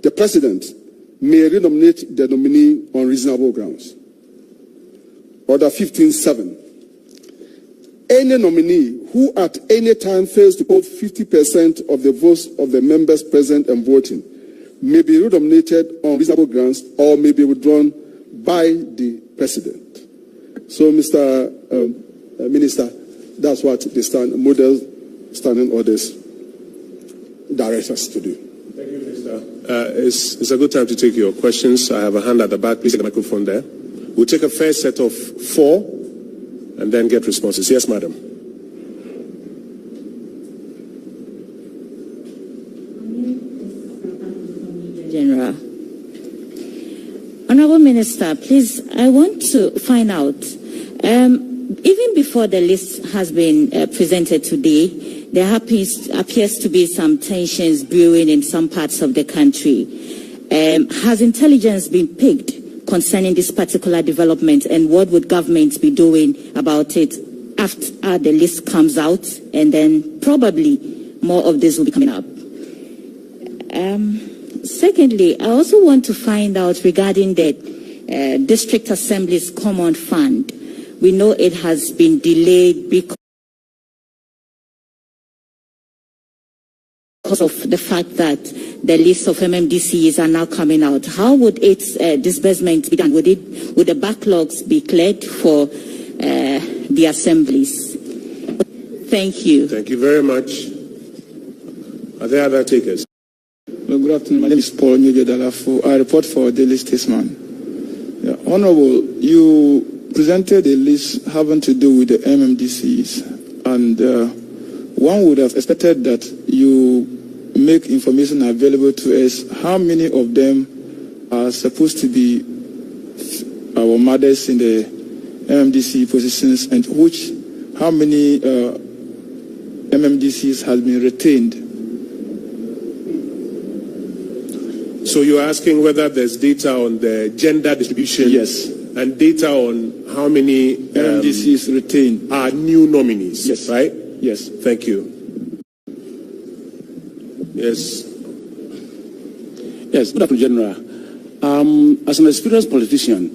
the President may renominate the nominee on reasonable grounds. Order 15.7. Any nominee who at any time fails to hold 50% of the votes of the members present and voting may be renominated on reasonable grounds or may be withdrawn by the President. So, Mr. Minister, that's what the model standing orders direct us to do. Thank you, Minister. It's a good time to take your questions. I have a hand at the back. Please take the microphone there. We'll take a first set of 4 and then get responses. Yes, madam. General. Honorable Minister, please, I want to find out, even before the list has been presented today, there appears to be some tensions brewing in some parts of the country. Has intelligence been picked concerning this particular development, and what would government be doing about it after the list comes out, and then probably more of this will be coming up? Secondly, I also want to find out regarding the District Assembly's Common Fund. We know it has been delayed because of the fact that the list of Mmdces are now coming out. How would its disbursement be done? Would the backlogs be cleared for the assemblies? Thank you. Thank you very much. Are there other takers? Good afternoon. My name is Paul Nyujo. I report for Daily Statesman. Yeah, Honorable, you presented a list having to do with the Mmdces, and one would have expected that you make information available to us how many of them are supposed to be our mothers in the Mmdc positions, and how many Mmdcs has been retained. So you're asking whether there's data on the gender distribution? Yes. And data on how many Mmdcs retained are new nominees? Yes. Right? Yes. Thank you. Yes. Yes, good afternoon, General. As an experienced politician,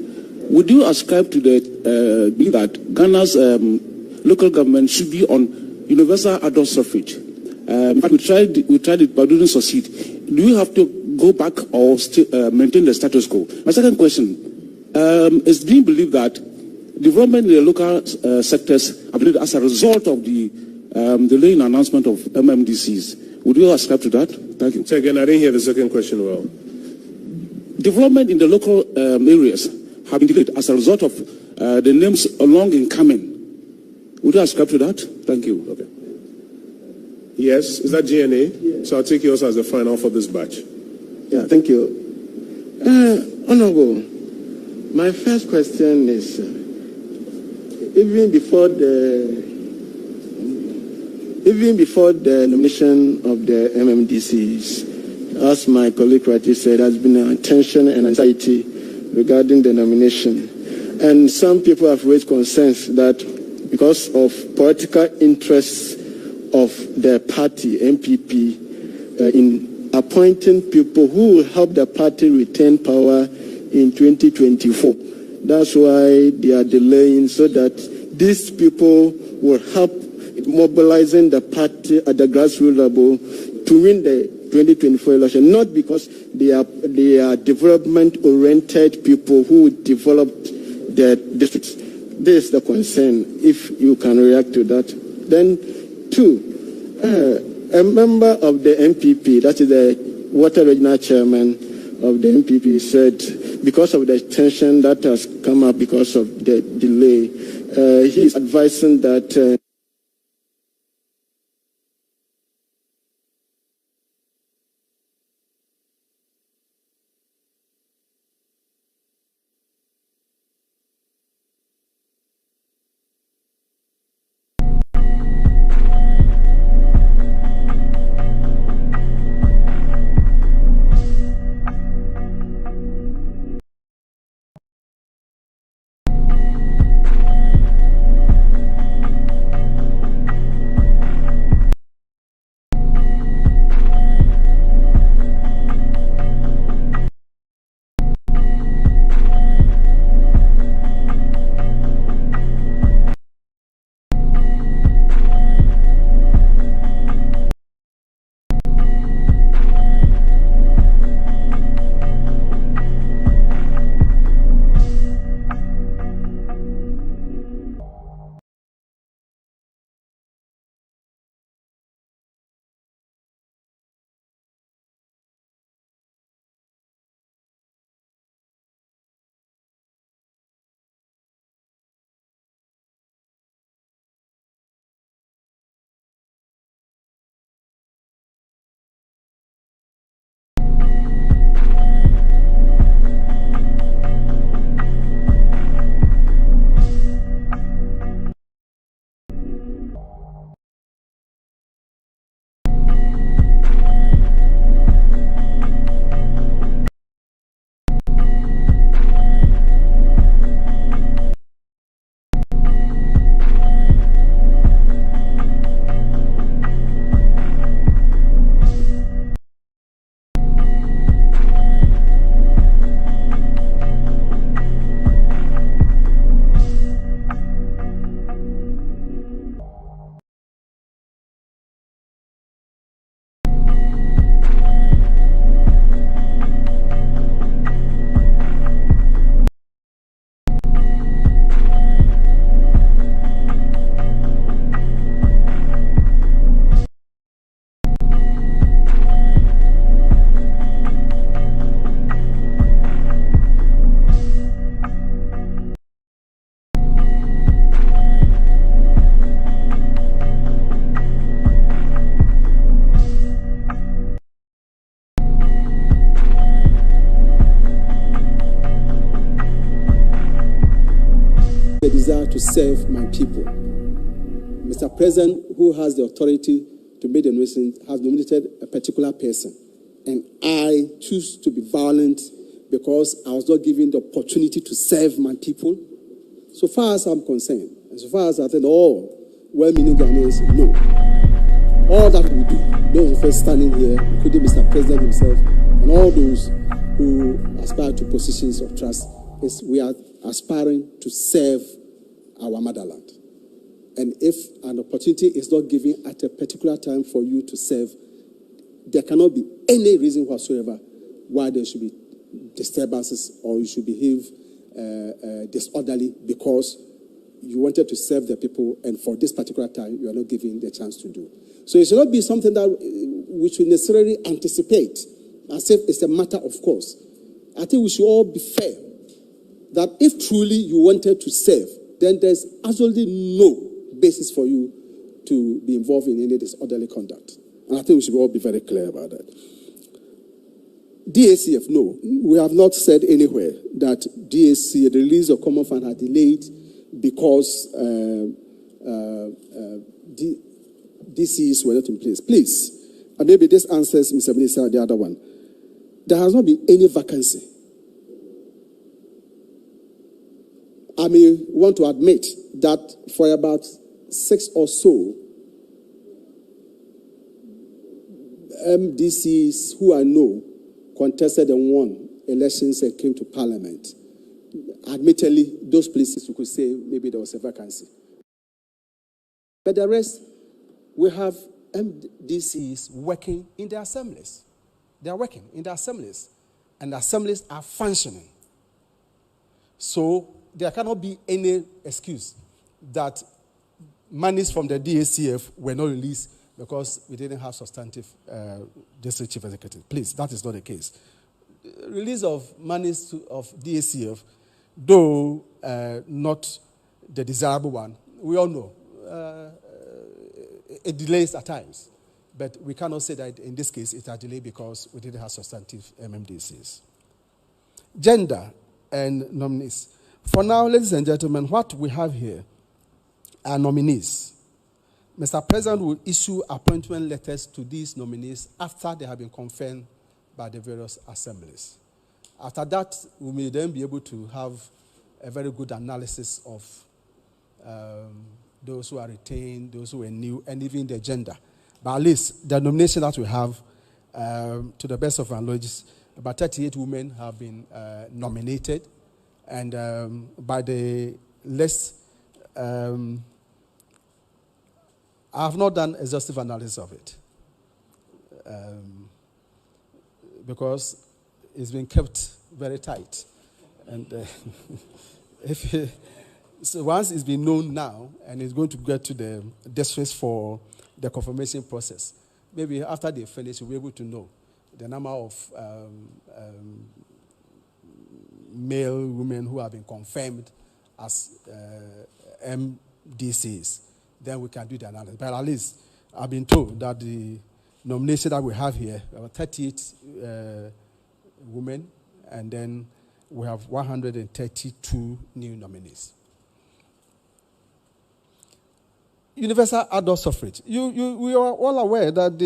would you ascribe to the belief that Ghana's local government should be on universal adult suffrage? In fact, we tried it, but didn't succeed. Do you have to go back or maintain the status quo? My second question is being believed that development in the local sectors have been as a result of the delaying announcement of Mmdcs. Would you ascribe to that? Thank you. So again, I didn't hear the second question well. Development in the local areas have been delayed as a result of the names long in coming. Would you ascribe to that? Thank you. Okay. Yes, is that GNA? Yes. So I'll take yours as the final for this batch. Yeah, thank you. Honorable, my first question is, even before the nomination of the Mmdcs, as my colleague rightly said, there has been a tension and anxiety regarding the nomination. And some people have raised concerns that because of political interests of the party, MPP, in appointing people who will help the party retain power in 2024. That's why they are delaying, so that these people will help mobilizing the party at the grassroots level to win the 2024 election, not because they are development-oriented people who developed the districts. This is the concern, if you can react to that. Then, 2, a member of the MPP, that is the Water Regional Chairman of the MPP, said because of the tension that has come up because of the delay, he is advising that aspire to serve my people. Mr. President, who has the authority to make the nomination, has nominated a particular person. And I choose to be violent because I was not given the opportunity to serve my people. So far as I'm concerned, and so far as I think all well-meaning Ghanaians know, all that we do, those of us standing here, including Mr. President himself, and all those who aspire to positions of trust, is we are aspiring to serve our motherland. And if an opportunity is not given at a particular time for you to serve, there cannot be any reason whatsoever why there should be disturbances or you should behave disorderly because you wanted to serve the people and for this particular time you are not given the chance to do. So it should not be something that we should necessarily anticipate as if it's a matter of course. I think we should all be fair that if truly you wanted to serve, then there's absolutely no basis for you to be involved in any disorderly conduct. And I think we should all be very clear about that. DACF, no, we have not said anywhere that DAC, the release of common fund, had delayed because DCs were not in place. Please, and maybe this answers Mr. Minister the other one. There has not been any vacancy. I may want to admit that for about 6 or so MDCs who I know contested and won elections and came to parliament. Admittedly, those places you could say maybe there was a vacancy. But the rest, we have MDCs working in the assemblies. They are working in the assemblies. And the assemblies are functioning. So there cannot be any excuse that monies from the DACF were not released because we didn't have substantive district chief executive. Please, that is not the case. Release of monies of DACF, though not the desirable one, we all know it delays at times. But we cannot say that in this case it had delayed because we didn't have substantive MMDCs. Gender and nominees. For now, ladies and gentlemen, what we have here are nominees. Mr. President will issue appointment letters to these nominees after they have been confirmed by the various assemblies. After that, we may then be able to have a very good analysis of those who are retained, those who are new, and even the gender. But at least the nomination that we have, to the best of our knowledge, about 38 women have been nominated. And by the list, I have not done exhaustive analysis of it because it's been kept very tight. And so once it's been known now and it's going to get to the districts for the confirmation process, maybe after they finish, we'll be able to know the number of male women who have been confirmed as MDCs. Then we can do the analysis. But at least I've been told that the nomination that we have here, about 38 women, and then we have 132 new nominees. Universal adult suffrage. We are all aware that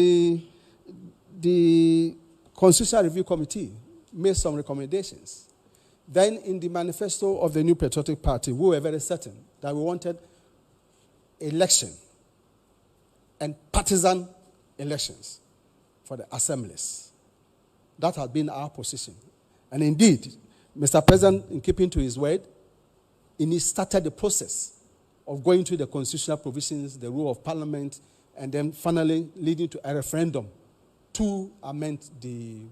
the Constitutional Review Committee made some recommendations. Then in the manifesto of the New Patriotic Party, we were very certain that we wanted election and partisan elections for the assemblies. That has been our position. And indeed, Mr. President, in keeping to his word, he started the process of going through the constitutional provisions, the rule of parliament, and then finally leading to a referendum to amend the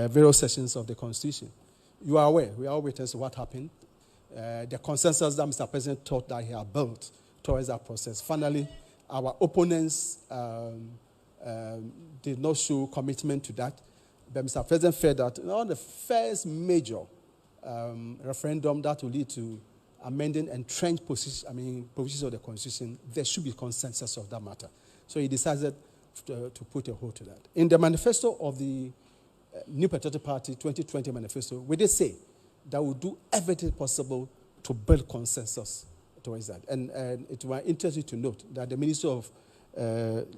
various sections of the Constitution. You are aware, we are all witness to what happened. The consensus that Mr. President thought that he had built towards that process. Finally, our opponents did not show commitment to that. But Mr. President felt that on the first major referendum that will lead to amending entrenched provisions of the Constitution, there should be consensus of that matter. So he decided to put a hold to that. In the manifesto of the New Patriotic Party 2020 manifesto, we did say that we'll do everything possible to build consensus towards that. And it was interesting to note that the Ministry of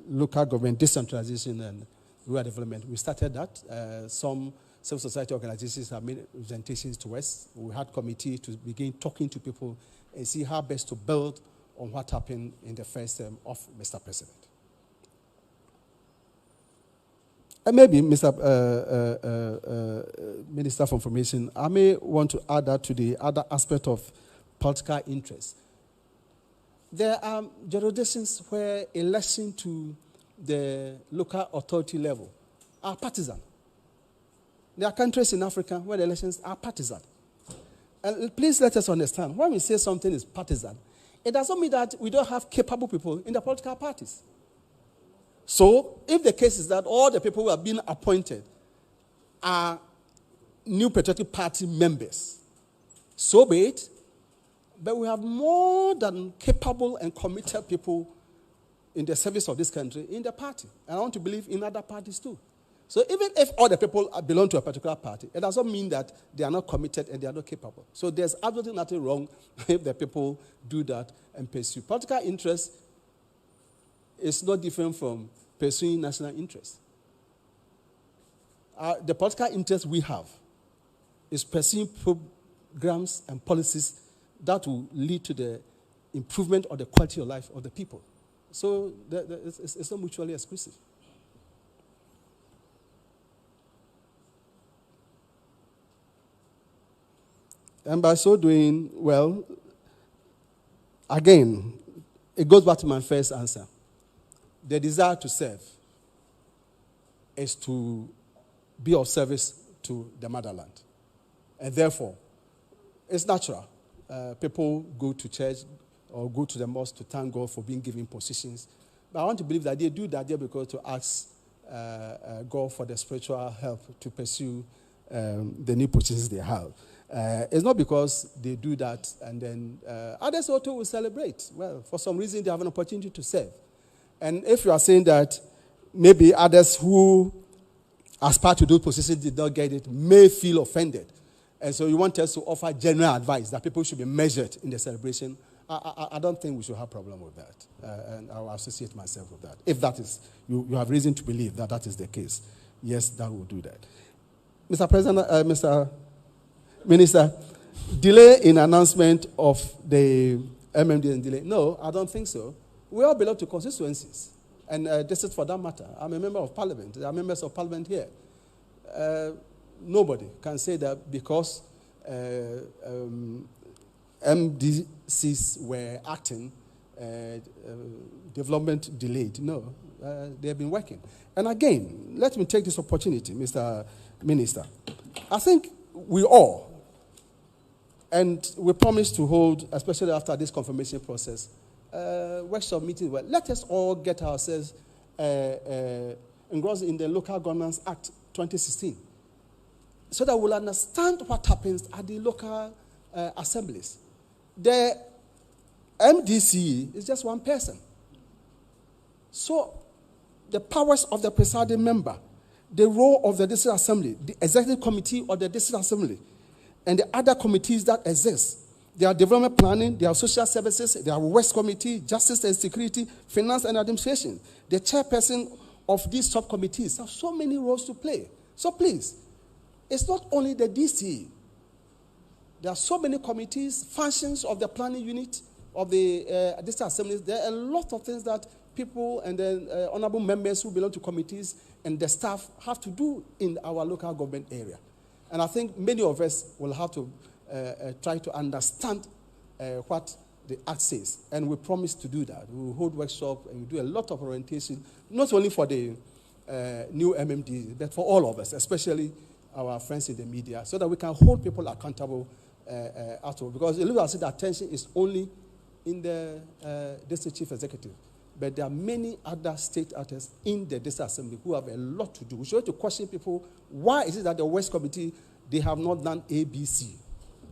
Local Government Decentralization and Rural Development, we started that. Some civil society organizations have made representations to us. We had committee to begin talking to people and see how best to build on what happened in the first term of Mr. President. And maybe, Mr. Minister for Information, I may want to add that to the other aspect of political interest. There are jurisdictions where election to the local authority level are partisan. There are countries in Africa where the elections are partisan. And please let us understand, when we say something is partisan, it doesn't mean that we don't have capable people in the political parties. So, if the case is that all the people who have been appointed are New Patriotic Party members, so be it. But we have more than capable and committed people in the service of this country in the party. And I want to believe in other parties too. So even if all the people belong to a particular party, it doesn't mean that they are not committed and they are not capable. So there's absolutely nothing wrong if the people do that and pursue. Political interest is not different from pursuing national interest. The political interest we have is pursuing programs and policies that will lead to the improvement of the quality of life of the people. So it's not mutually exclusive. And by so doing, well, again, it goes back to my first answer. The desire to serve is to be of service to the motherland. And therefore, it's natural. People go to church or go to the mosque to thank God for being given positions. But I want to believe that they do that there because to ask God for the spiritual help to pursue the new positions they have. It's not because they do that and then others also will celebrate. Well, for some reason they have an opportunity to serve. And if you are saying that maybe others who aspire to those positions did not get it may feel offended. And so you want us to offer general advice that people should be measured in the celebration. I don't think we should have a problem with that. And I'll associate myself with that. If that is, you have reason to believe that that is the case, yes, that will do that. Mr. President, Mr. Minister, delay in announcement of the MMDs delay. No, I don't think so. We all belong to constituencies. And this is for that matter. I'm a member of parliament. There are members of parliament here. Nobody can say that because MDCs were acting, development delayed. No, they have been working. And again, let me take this opportunity, Mr. Minister. I think we all, and we promise to hold, especially after this confirmation process, workshop meeting where let us all get ourselves engrossed in the Local Governance Act 2016 so that we'll understand what happens at the local assemblies. The MDC is just one person. So the powers of the presiding member, the role of the district assembly, the executive committee of the district assembly, and the other committees that exist. There are development planning, there are social services, there are West Committee, Justice and Security, Finance and Administration. The chairperson of these subcommittees have so many roles to play. So please, it's not only the DC. There are so many committees, functions of the planning unit, of the district assemblies. There are a lot of things that people and then honorable members who belong to committees and the staff have to do in our local government area. And I think many of us will have to try to understand what the Act says. And we promise to do that. We will hold workshops and we do a lot of orientation, not only for the new MMD, but for all of us, especially our friends in the media, so that we can hold people accountable afterwards. Because it looks as if the attention is only in the district chief executive. But there are many other state actors in the district assembly who have a lot to do. We should have to question people, why is it that the West Committee, they have not done ABC?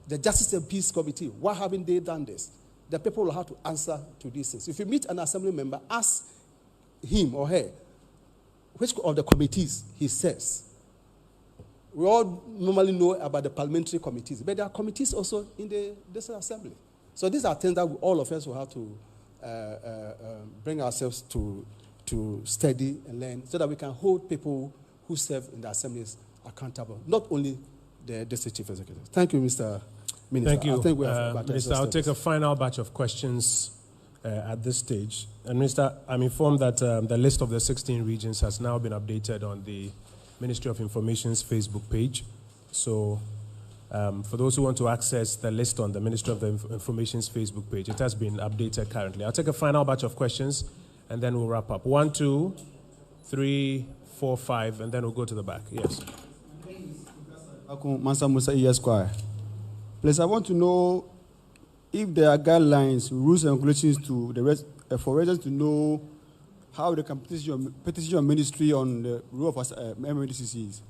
The Justice and Peace Committee, why haven't they done this? The people will have to answer to these things. If you meet an assembly member, ask him or her which of the committees he serves. We all normally know about the parliamentary committees, but there are committees also in the district assembly. So these are things that all of us will have to bring ourselves to study and learn so that we can hold people who serve in the assemblies accountable, not only the district chief executive. Thank you, Mr. Minister. Thank you, I think we have Minister. I'll take a final batch of questions at this stage. And Minister, I'm informed that the list of the 16 regions has now been updated on the Ministry of Information's Facebook page. So for those who want to access the list on the Ministry of the Information's Facebook page, it has been updated currently. I'll take a final batch of questions and then we'll wrap up. 1, 2, 3, 4, 5, and then we'll go to the back. Yes. Mansa Musa Esquire. Please, I want to know if there are guidelines, rules, and regulations to the rest, for residents to know how they can petition your ministry on the rule of Mmdces.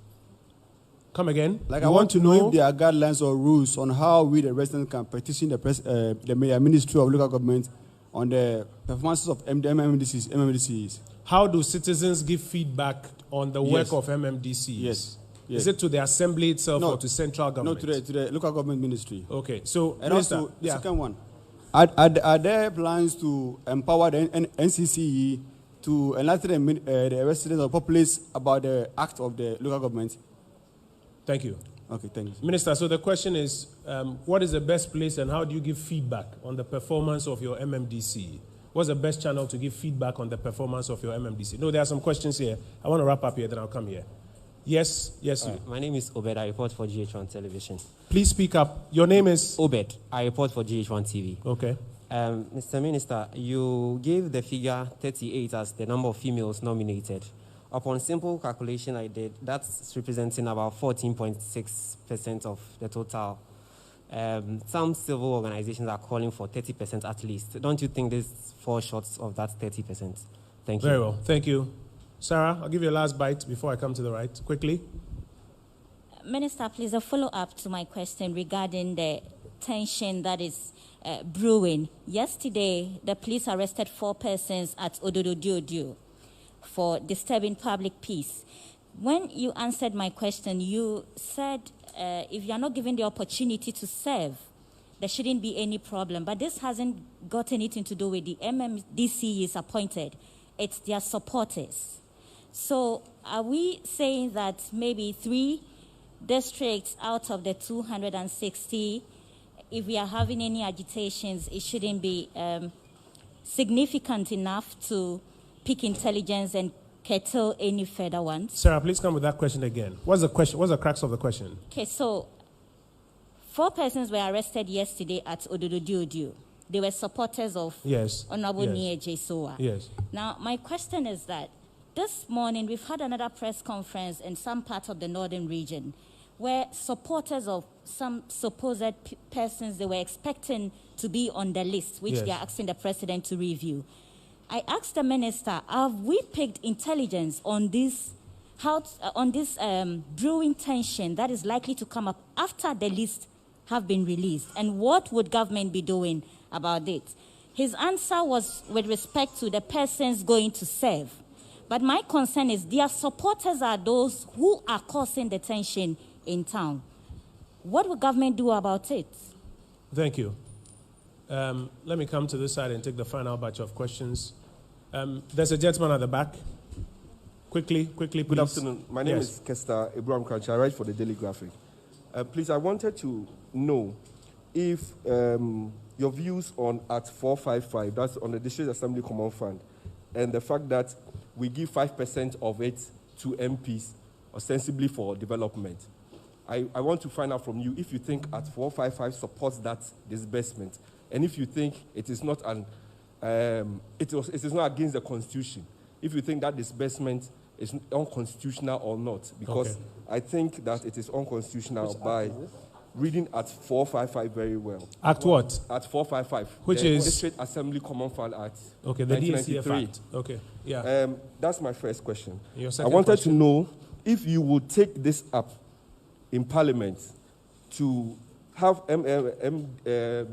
Come again? Like, I want to know if there are guidelines or rules on how we, the residents, can petition the Ministry of Local Government on the performances of Mmdces. How do citizens give feedback on the work of MMDCs? Yes. Is it to the assembly itself or to central government? No, to the local government ministry. Okay, so and Minister, also the second one, are there plans to empower the NCCE to enlighten the residents or populace about the act of the local government? Thank you. Okay, thank you. Minister, so the question is, what is the best place and how do you give feedback on the performance of your MMDC? What's the best channel to give feedback on the performance of your MMDC? No, there are some questions here. I want to wrap up here, then I'll come here. Yes, yes, you. My name is Obed. I report for GH1 Television. Please speak up. Your name is? Obed. I report for GH1 TV. Okay. Mr. Minister, you gave the figure 38 as the number of females nominated. Upon simple calculation I did, that's representing about 14.6% of the total. Some civil organizations are calling for 30% at least. Don't you think this falls short of that 30%? Thank you. Very well. Thank you. Sarah, I'll give you a last bite before I come to the right. Quickly. Minister, please, a follow-up to my question regarding the tension that is brewing. Yesterday, the police arrested 4 persons at Ododo for disturbing public peace. When you answered my question, you said if you are not given the opportunity to serve, there shouldn't be any problem. But this hasn't got anything to do with the MMDC is appointed. It's their supporters. So are we saying that maybe 3 districts out of the 260, if we are having any agitations, it shouldn't be significant enough to pick intelligence and curtail any further ones? Sarah, please come with that question again. What's the question? What's the crux of the question? Okay, so 4 persons were arrested yesterday at Ododo. They were supporters of Honorable Nia J. Yes. Now, my question is that this morning we've had another press conference in some part of the northern region where supporters of some supposed persons they were expecting to be on the list, which they are asking the president to review. I asked the minister, have we picked intelligence on this, brewing tension that is likely to come up after the list have been released, and what would government be doing about it? His answer was with respect to the persons going to serve. But my concern is their supporters are those who are causing the tension in town. What will government do about it? Thank you. Let me come to this side and take the final batch of questions. There's a gentleman at the back. Quickly, please. Good afternoon. My name is Kester Abraham Kranch. I write for the Daily Graphic. Please, I wanted to know if your views on Act 455, that's on the District Assembly Common Fund, and the fact that we give 5% of it to MPs, ostensibly for development. I want to find out from you if you think Act 455 supports that disbursement, and if you think it is not it is not against the Constitution. If you think that disbursement is unconstitutional or not, because I think that it is unconstitutional by reading Act 455 very well. Act what? Act 455. Which is? District Assembly Common Fund Act. Okay, the DCF Act. Okay, yeah. That's my first question. Your I second wanted question? to know if you would take this up in Parliament to have the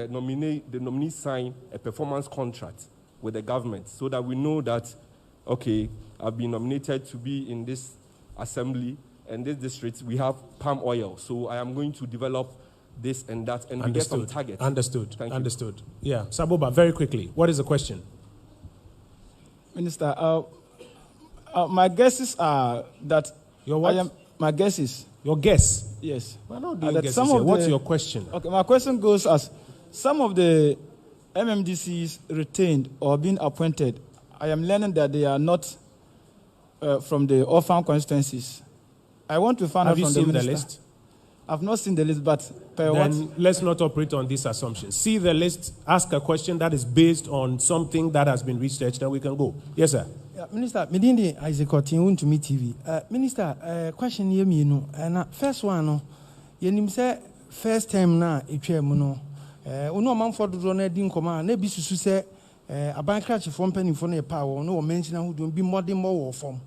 nominee sign a performance contract with the government so that we know that, okay, I've been nominated to be in this assembly and this district, we have palm oil. So I am going to develop this and that, and we get some targets. Understood. Thank you. Understood. Yeah. Saboba, very quickly, what is the question? Minister, my guesses are that your what? My guesses. Your guess? Yes. We're not doing guesses here. What's your question? Okay, my question goes as some of the MMDCs retained or being appointed, I am learning that they are not from the orphan constituencies. I want to find out from the minister. Have you seen the list? I've not seen the list, but let's not operate on this assumption. See the list, ask a question that is based on something that has been researched, and we can go. Yes, sir. Minister, Medindi Isaac Otin to me TV. Minister, question here me no. And first one no, yenim say first time na etwa mu no. Ono man for do na din koma na bi susu say aban crash from penny for na pa wo no mention who do be modern more form.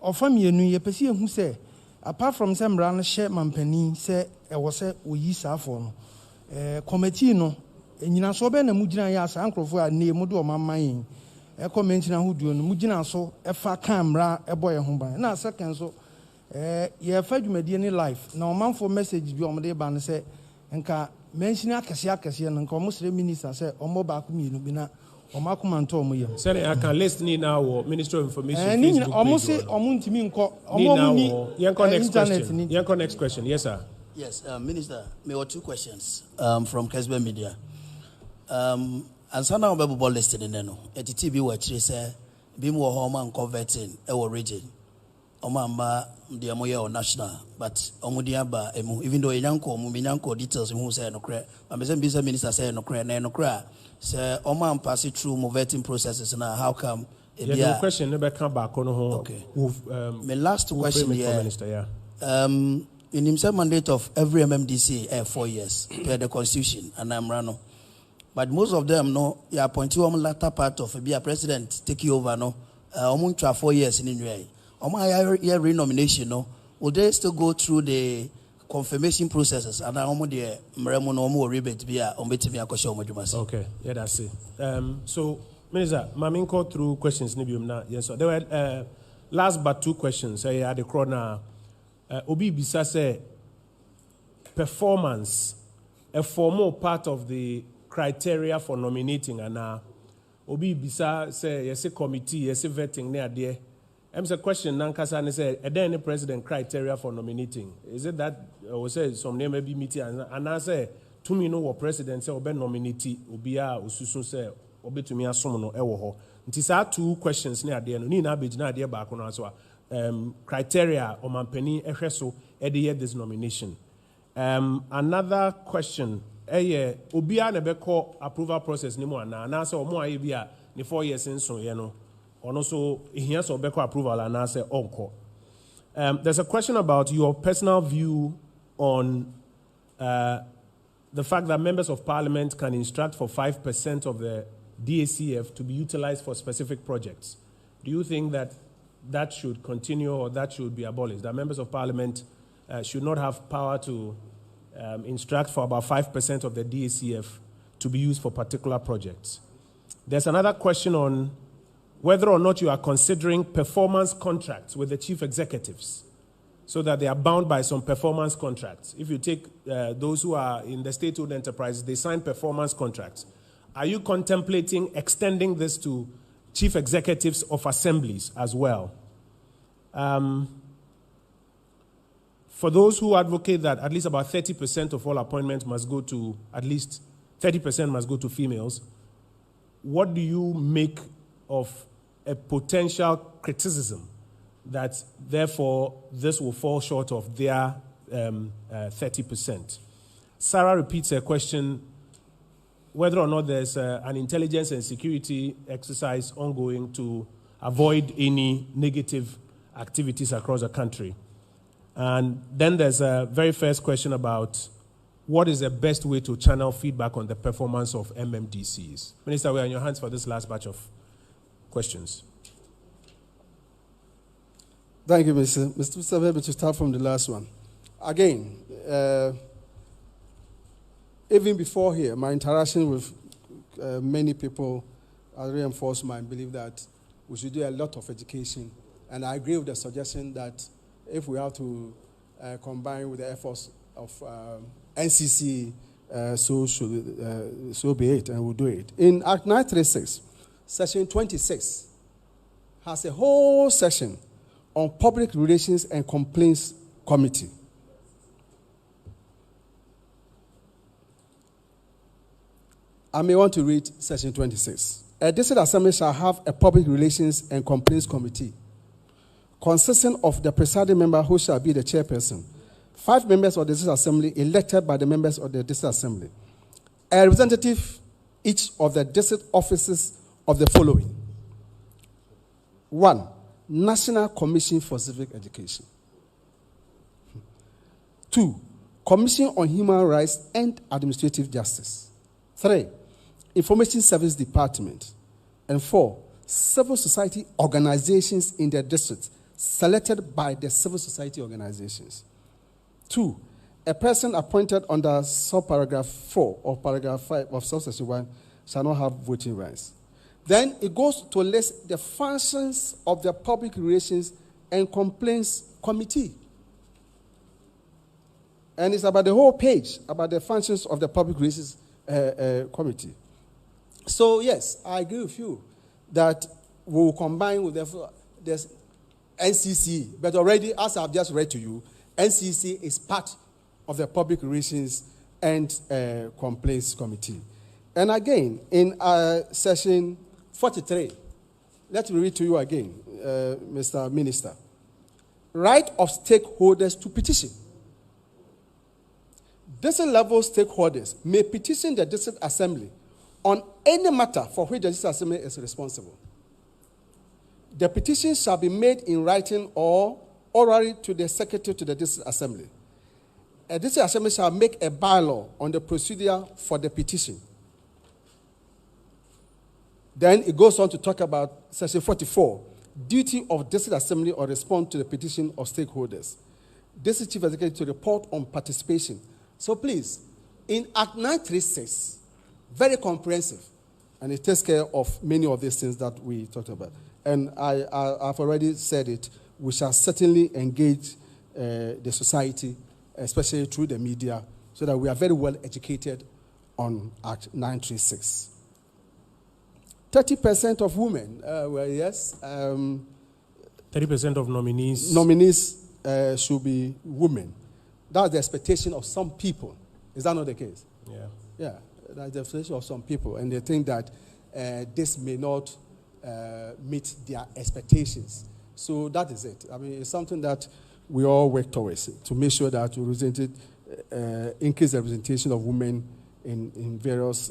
Ofam yenu ye pese hu say apart from some brand share mampani say e wo say oyi safo no. Committee no nyina so be na mu gina ya asa ankrofo a na mu do o mamman e comment na hudu no mugina so e fa camera e boy ho ban na second so ye fa dwumadi ni life na o manfo message bi o mde ba no se nka mention akese no nka o musre minister se o mo ba ku mi no bi na o makoma nto o mo yem say I can list ni now or Ministry of Information Facebook o mo se o mo ntimi nko o mo ni Yanko next question. Yes, sir. Yes, Minister, me have two questions from Kesbe Media. And so now we listed in no. At the TV watch say be more home and converting our region. Omamba the amoya or national, but omudiaba even though yanko details who say no credit. But business minister say no credit, no credit. Say Oman pass it through vetting processes now. How come? Yeah, question never come back on home. Okay. My last question here. Minister, yeah. In himself mandate of every MMDC 4 years per the constitution and I'm running. But most of them, no, you appoint you on the latter part of be a president take you over, no, 4 years in India. Year renomination, no, will they still go through the confirmation processes and I'm the Mremono rebate via on Betimia Kosho. Okay, yeah, that's it. So, Minister, Maminko through questions, Nibium, yes, so there were last but two questions. I had the corner. Obi Bisa say performance, a formal part of the criteria for nominating, and Obi Bisa say yes a committee, yes a vetting near there. I'm a question Nankasa say, are there any president criteria for nominating? Is it that or say some name maybe meeting and I say to me no what president say obe nominate obia ususu say obe to me asom no ewo ho. Nti sa two questions near there no ni na be na there back no so criteria or mampeni ehweso e dey this nomination. Another question obia na be call approval process ni mo na say omo aye bia ni 4 years nso ye no ono so here so be call approval and say onko. There's a question about your personal view on the fact that members of parliament can instruct for 5% of the DACF to be utilized for specific projects. Do you think that that should continue or that should be abolished? That members of parliament should not have power to instruct for about 5% of the DACF to be used for particular projects. There's another question on whether or not you are considering performance contracts with the chief executives so that they are bound by some performance contracts. If you take those who are in the state-owned enterprises, they sign performance contracts. Are you contemplating extending this to chief executives of assemblies as well? For those who advocate that at least about 30% of all appointments must go to, at least 30% must go to females, what do you make of a potential criticism that therefore this will fall short of their 30%? Sarah repeats her question whether or not there's an intelligence and security exercise ongoing to avoid any negative activities across the country. And then there's a very first question about what is the best way to channel feedback on the performance of MMDCs. Minister, we're on your hands for this last batch of questions. Thank you, Mr. Sabe, to start from the last one. Again, even before here, my interaction with many people has reinforced my belief that we should do a lot of education. And I agree with the suggestion that if we have to combine with the efforts of NCC, so be it, and we'll do it. In Act 936, Section 26 has a whole section on Public Relations and Complaints Committee. I may want to read Section 26. A district assembly shall have a Public Relations and Complaints Committee consisting of the presiding member who shall be the chairperson, 5 members of the district assembly elected by the members of the district assembly, a representative each of the district offices of the following. 1. National Commission for Civic Education. 2. Commission on Human Rights and Administrative Justice. 3. Information Service Department. And 4. Civil society organizations in the district selected by the civil society organizations. 2. A person appointed under subparagraph 4 or paragraph 5 of subsection 1 shall not have voting rights. Then it goes to list the functions of the Public Relations and Complaints Committee. And it's about the whole page, about the functions of the Public Relations Committee. So, yes, I agree with you that we will combine with the NCC, but already, as I've just read to you, NCC is part of the Public Relations and Complaints Committee. And again, in Section 43, let me read to you again, Mr. Minister. Right of stakeholders to petition. District level stakeholders may petition the district assembly on any matter for which the district assembly is responsible. The petition shall be made in writing or orally to the secretary to the district assembly. A district assembly shall make a bylaw on the procedure for the petition. Then it goes on to talk about Section 44, duty of district assembly or respond to the petition of stakeholders. District chief executive to report on participation. So please, in Act 936, very comprehensive, and it takes care of many of these things that we talked about. And I've already said it, we shall certainly engage the society, especially through the media, so that we are very well educated on Act 936. 30% of women, well, yes. 30% of nominees. Nominees should be women. That's the expectation of some people. Is that not the case? Yeah. Yeah, that's the expectation of some people. And they think that this may not meet their expectations. So that is it. I mean, it's something that we all work towards, to make sure that we increase the representation of women in various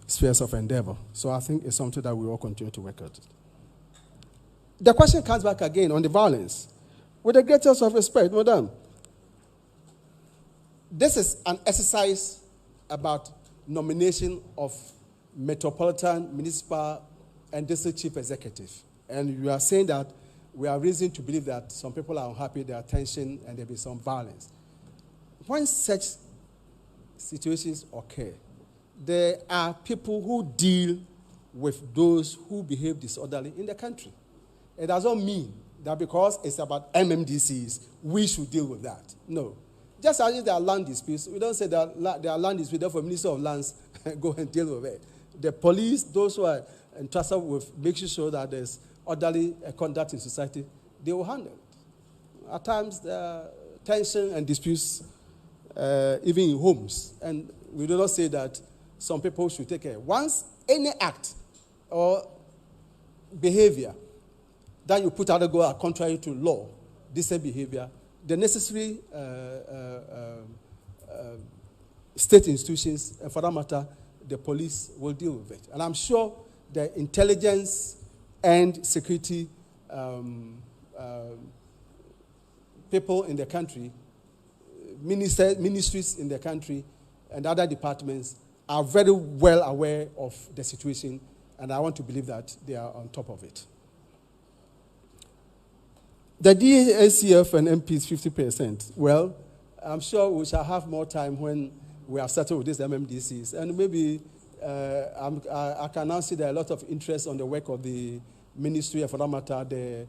spheres of endeavor. So I think it's something that we all continue to work at. The question comes back again on the violence. With the greatest of respect, madam, this is an exercise about nomination of metropolitan, municipal, and district chief executive. And you are saying that we have reason to believe that some people are unhappy, there are tension, and there will be some violence. When such situations occur, there are people who deal with those who behave disorderly in the country. It doesn't mean that because it's about MMDCs, we should deal with that. No. Just as if there are land disputes, we don't say that there are land disputes, therefore Minister of Lands go and deal with it. The police, those who are entrusted with making sure that there's orderly conduct in society, they will handle it. At times, there are tension and disputes, even in homes. And we do not say that some people should take care. Once any act or behavior that you put out go are contrary to law, decent behavior, the necessary state institutions, and for that matter, the police will deal with it. And I'm sure the intelligence and security people in the country, ministries in the country, and other departments are very well aware of the situation, and I want to believe that they are on top of it. The DACF and MPs 50%. Well, I'm sure we shall have more time when we have settled with these MMDCs. And maybe I can now see there are a lot of interest on the work of the ministry, and for that matter, the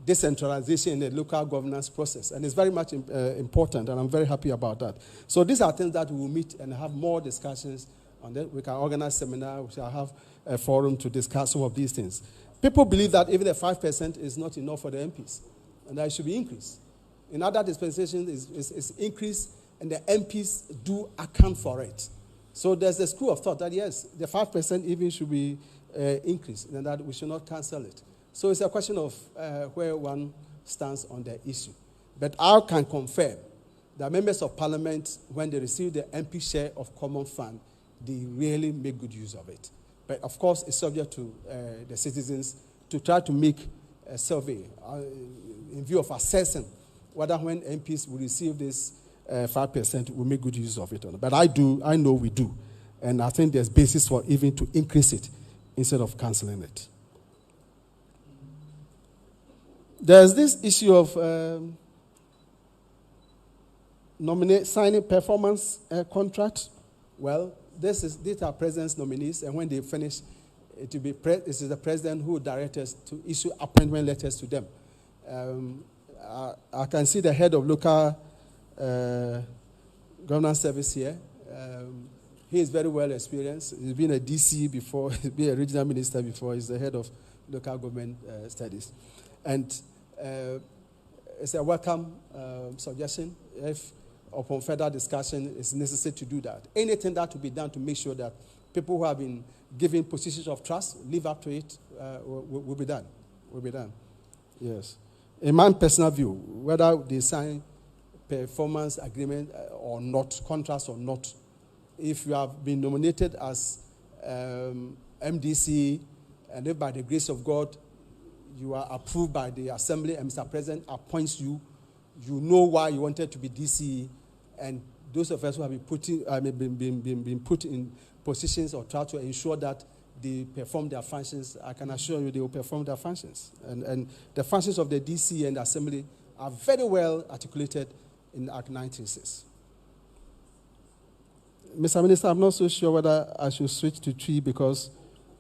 decentralization in the local governance process. And it's very much important, and I'm very happy about that. So these are things that we will meet and have more discussions on that. We can organize seminars, we shall have a forum to discuss some of these things. People believe that even the 5% is not enough for the MPs, and that it should be increased. In other dispensations, it's increased, and the MPs do account for it. So there's a school of thought that, yes, the 5% even should be increased, and that we should not cancel it. So it's a question of where one stands on the issue. But I can confirm that members of parliament, when they receive the MP share of common fund, they really make good use of it. But of course, it's subject to the citizens to try to make a survey in view of assessing whether when MPs will receive this 5%, we make good use of it or not. But I know we do. And I think there's basis for even to increase it instead of cancelling it. There's this issue of signing performance contract. Well, these are president's nominees, and when they finish, it will be this is the president who directs us to issue appointment letters to them. I can see the head of local governance service here. He is very well experienced. He's been a DC before, he's been a regional minister before. He's the head of local government studies. And it's a welcome suggestion. If upon further discussion it's necessary to do that. Anything that will be done to make sure that people who have been given positions of trust live up to it will be done. Will be done. Yes. In my personal view, whether they sign performance agreement or not, contracts or not, if you have been nominated as MDC, and if by the grace of God you are approved by the assembly and Mr. President appoints you, you know why you wanted to be DC, and those of us who have been put in positions or try to ensure that they perform their functions, I can assure you they will perform their functions. And the functions of the DC and the assembly are very well articulated in Act 96. Mr. Minister, I'm not so sure whether I should switch to tree because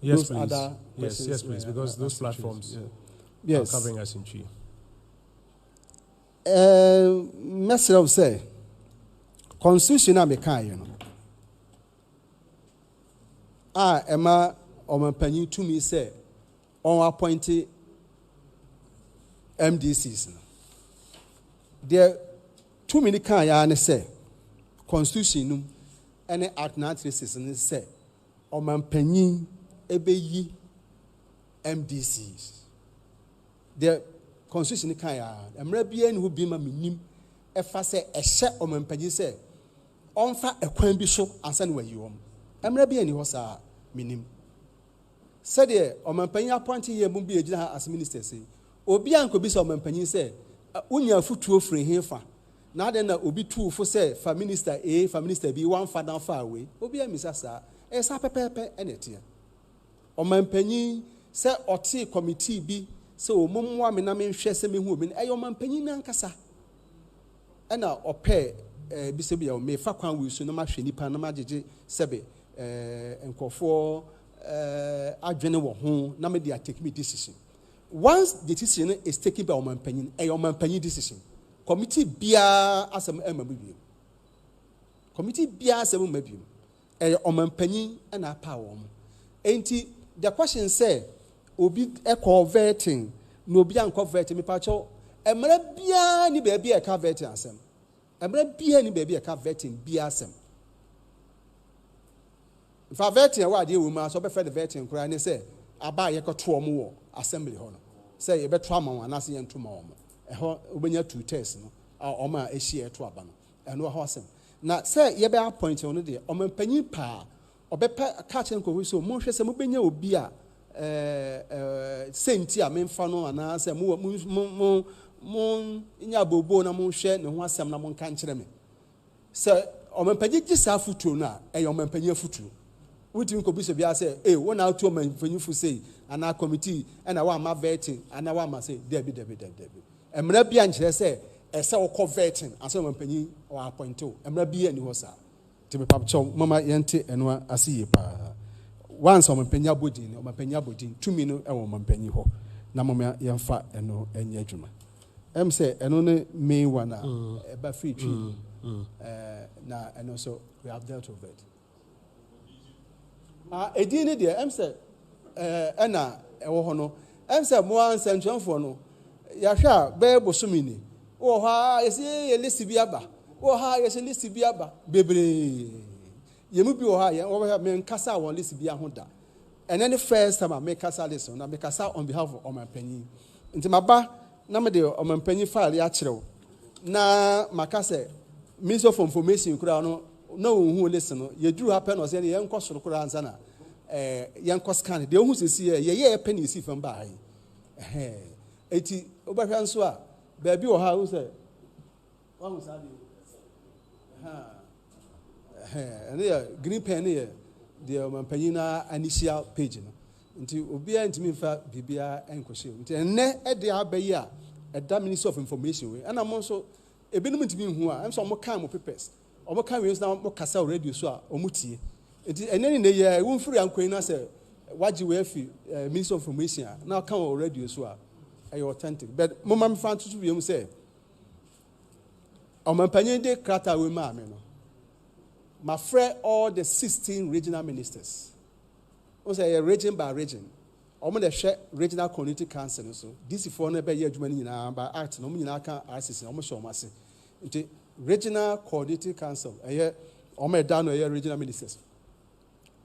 yes, those please. other Yes, please, because those platforms are covering us in tree. Message say, Constitution American, you know. Emma Omanpanyi to me say, on appointed MDCs. There 2 many can say, Constitution, any Act 96 and say, Omanpanyi ebeyi MDCs. The Constitution can ya, Emrabian who be my minim, if I say a share Omanpanyi say, on fa a coin be so, and send where you home. Emrabian was a minim. Said ye, Omanpanyi appointed ye mumbi as minister say, Obian could be some Omanpanyi say, Unya futu free here fa. Now then, Obi 2 for say, for Minister A, for Minister B, one far down far away. Obi a Missassa, a sapepe and it here. Omanpanyi say, or tea committee B, so Mumwa Minami Shesemi woman, a Omanpanyi Nankasa. And now, or pay Bisabia or me, Fakwan will soon match any Panama Sebe, and Kofor, Adrenawa home, Namadia take me decision. Once the decision is taken by Omanpanyi, a Omanpanyi decision. Committee Bia as a member. Committee Bia as a member. A Omanpanyi and a power. Ain't the question say, Obi echo vetting, no be uncoverting me pacho, a Marabia ni baby a cavetting as him. A Marabia ni baby a cavetting Biasem. If I vetting a word, you will master the vetting, crying and say, I buy a control more assembly honor. Say a better trauma and I see him tomorrow. When you 2 tests, or my a share to Abano, and no horse. Now, say, you bear point on the Omanpanyi pa, or better catch and go so more as a mobile will be a Saint Tia, main funnel, and answer moon in your bobo, and moon share, no one some namon can't me. Sir, Omanpanyi just a foot now, a Omanpanyi foot. Would you could be say, eh, 1 out 2 men for you to say, and our committee, and I want my vetting, and I want my say, Debbie. And Mrabian say, a so converting, and so Omanpanyi or appoint to, and Mrabi and Hosa. To be Papcho, Mama Yente, and one I see pa. Once Omanpanyi Bodin, 2 minutes, and Omanpanyi ho. na mama yɛmfa ɛno ɛnyɛ adwuma ɛm sɛ ɛno ne main one a ɛba free trade na ɛno so we have dealt with it ɛdin ne deɛ ɛm sɛ ɛna ɛwɔ hɔ no ɛm sɛ mmoa nsɛntwerɛfoɔ no yɛahwɛ a bɛyɛ bosome ni wɔ hɔ a yɛsɛ yɛ list bi aba wɔ hɔ a yɛsɛ list bi aba bebree yɛmu bi wɔ hɔ a wɔbɛhwɛ menkasa a wɔn list bi aho da ɛnɛ ne first time a mekasa list na mekasa on behalf of ɔmanpanyin nti maba na mede ɔmanpanyin file yɛakyerɛw na maka sɛ minister of information koraa no na wɔnhu list no yɛduru ha pɛ na ɔsɛ yɛnkɔ soro koraa ansa na yɛnkɔ scan deɛ wohu sɛsi yɛyɛ yɛpɛ ne yɛsi fam baa yi ɛti wobɛhwɛ nso a baabi wɔ ha wo sɛ wahu saa deɛ ɛne yɛ green pen ne yɛ deɛ ɔmanpanyin na initial page no nti obiara ntumi mfa biribiara nkɔhyɛ nti ɛnnɛ ɛde aba yi a ɛda minister of information wei ɛna mo nso ebinom ntumi nhu a ɛm sɛ ɔmo kan mo papers ɔmo kan wei nso na mo kasa wɔ radio so a ɔmo tie nti ɛnɛ ne yɛ womfiri ankɔyi na sɛ wagye wei afi minister of information a na ɔka wɔ radio so a ɛyɛ authentic but mo ma mfa ntoto wiem sɛ ɔmanpanyin de krataa wei maa me no mafrɛ all the 16 regional ministers o sɛ yɛ region by region ɔmo de hwɛ regional community council no so DC4 no bɛyɛ adwuma no nyinaa by act na ɔmo nyinaa ka RCC na ɔmo hyɛ ɔmo ase nti regional coordinating council ɛyɛ ɔmo ɛda no ɛyɛ regional ministers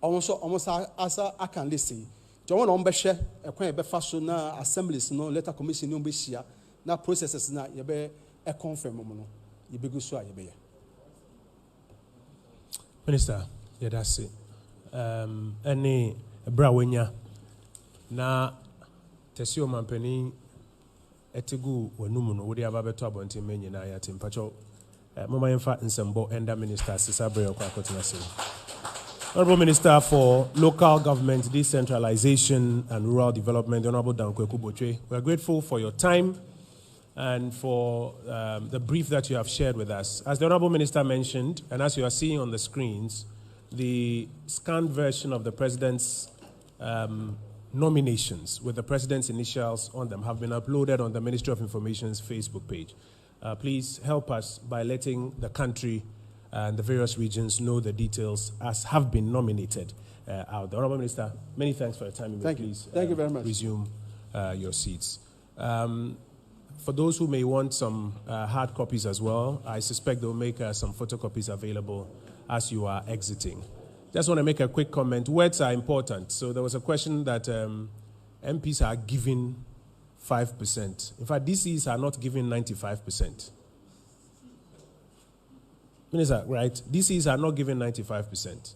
ɔmo nso ɔmo sa asa aka list yi nti ɔmo na ɔmo bɛhwɛ ɛkwan yɛbɛfa so na assemblies no letter commission no bɛhyia na processes na yɛbɛ ɛconfirm ɔmo no yɛbɛgu so a yɛbɛyɛ. Minister, that's it. Any brawenya na tesio mampeni etegu wanumu no wodi ababeto abonte menyi na ya tempacho mama yemfa nsembo enda minister sisabre okwa akotena se. Honorable Minister for Local Government, Decentralization and Rural Development, Honorable Dankweku Botwe, we are grateful for your time and for the brief that you have shared with us. As the Honorable Minister mentioned, and as you are seeing on the screens, the scanned version of the President's nominations with the President's initials on them have been uploaded on the Ministry of Information's Facebook page. Please help us by letting the country and the various regions know the details as have been nominated out. The Honorable Minister, many thanks for your time. Thank you. Thank you very much. Resume your seats. For those who may want some hard copies as well, I suspect they'll make some photocopies available as you are exiting. Just want to make a quick comment. Words are important. So there was a question that MPs are giving 5%. In fact, DCs are not giving 95%. Minister, right? DCs are not giving 95%.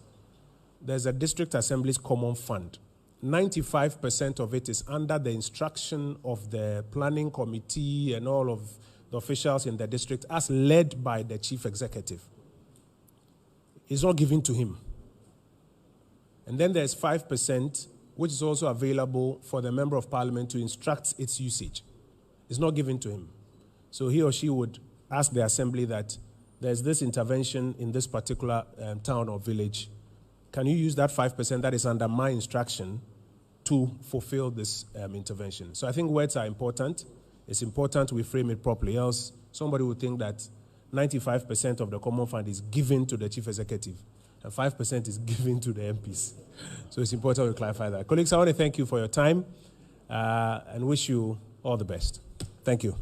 There's a district assembly's common fund. 95% of it is under the instruction of the planning committee and all of the officials in the district as led by the chief executive. It's not given to him. And then there's 5%, which is also available for the member of parliament to instruct its usage. It's not given to him. So he or she would ask the assembly that there's this intervention in this particular town or village. Can you use that 5% that is under my instruction to fulfill this intervention? So I think words are important. It's important we frame it properly, else somebody would think that 95% of the common fund is given to the chief executive and 5% is given to the MPs. So it's important we clarify that. Colleagues, I want to thank you for your time and wish you all the best. Thank you.